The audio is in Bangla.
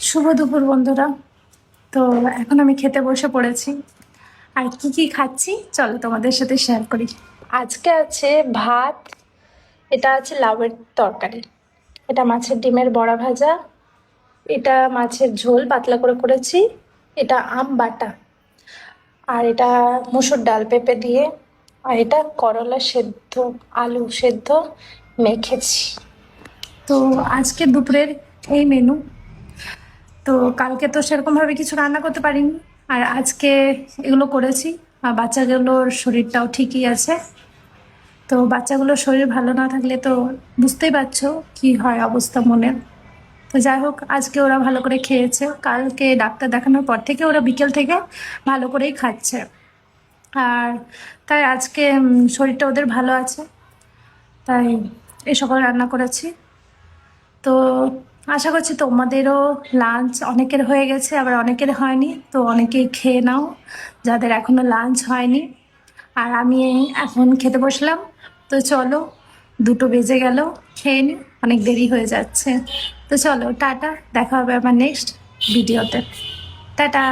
শুভ দুপুর বন্ধুরা। তো এখন আমি খেতে বসে পড়েছি। আর কি কি খাচ্ছি চলো তোমাদের সাথে শেয়ার করি। আজকে আছে ভাত, এটা আছে লাউয়ের তরকারি, এটা মাছের ডিমের বড়া ভাজা, এটা মাছের ঝোল পাতলা করে করেছি, এটা আম বাটা, আর এটা মুসুর ডাল পেঁপে দিয়ে, আর এটা করলা সেদ্ধ আলু সেদ্ধ মেখেছি। তো আজকে দুপুরের এই মেনু। তো কালকে তো সেরকমভাবে কিছু রান্না করতে পারিনি, আর আজকে এগুলো করেছি। আর বাচ্চাগুলোর শরীরটাও ঠিকই আছে। তো বাচ্চাগুলোর শরীর ভালো না থাকলে তো বুঝতেই পারছো কি হয় অবস্থা মনের। তো যাই হোক, আজকে ওরা ভালো করে খেয়েছে, কালকে ডাক্তার দেখানোর পর থেকে ওরা বিকেল থেকে ভালো করেই খাচ্ছে। আর তাই আজকে শরীরটা ওদের ভালো আছে, তাই এই সকাল রান্না করেছি। তো আশা করছি তোমাদেরও লাঞ্চ অনেকের হয়ে গেছে, আবার অনেকের হয়নি, তো অনেকেই খেয়ে নাও যাদের এখনো লাঞ্চ হয়নি। আর আমি এখন খেতে বসলাম। তো চলো, 2টো বেজে গেল, খেয়ে নি, অনেক দেরি হয়ে যাচ্ছে। তো চলো টাটা, দেখা হবে আমার নেক্সট ভিডিওতে। টাটা।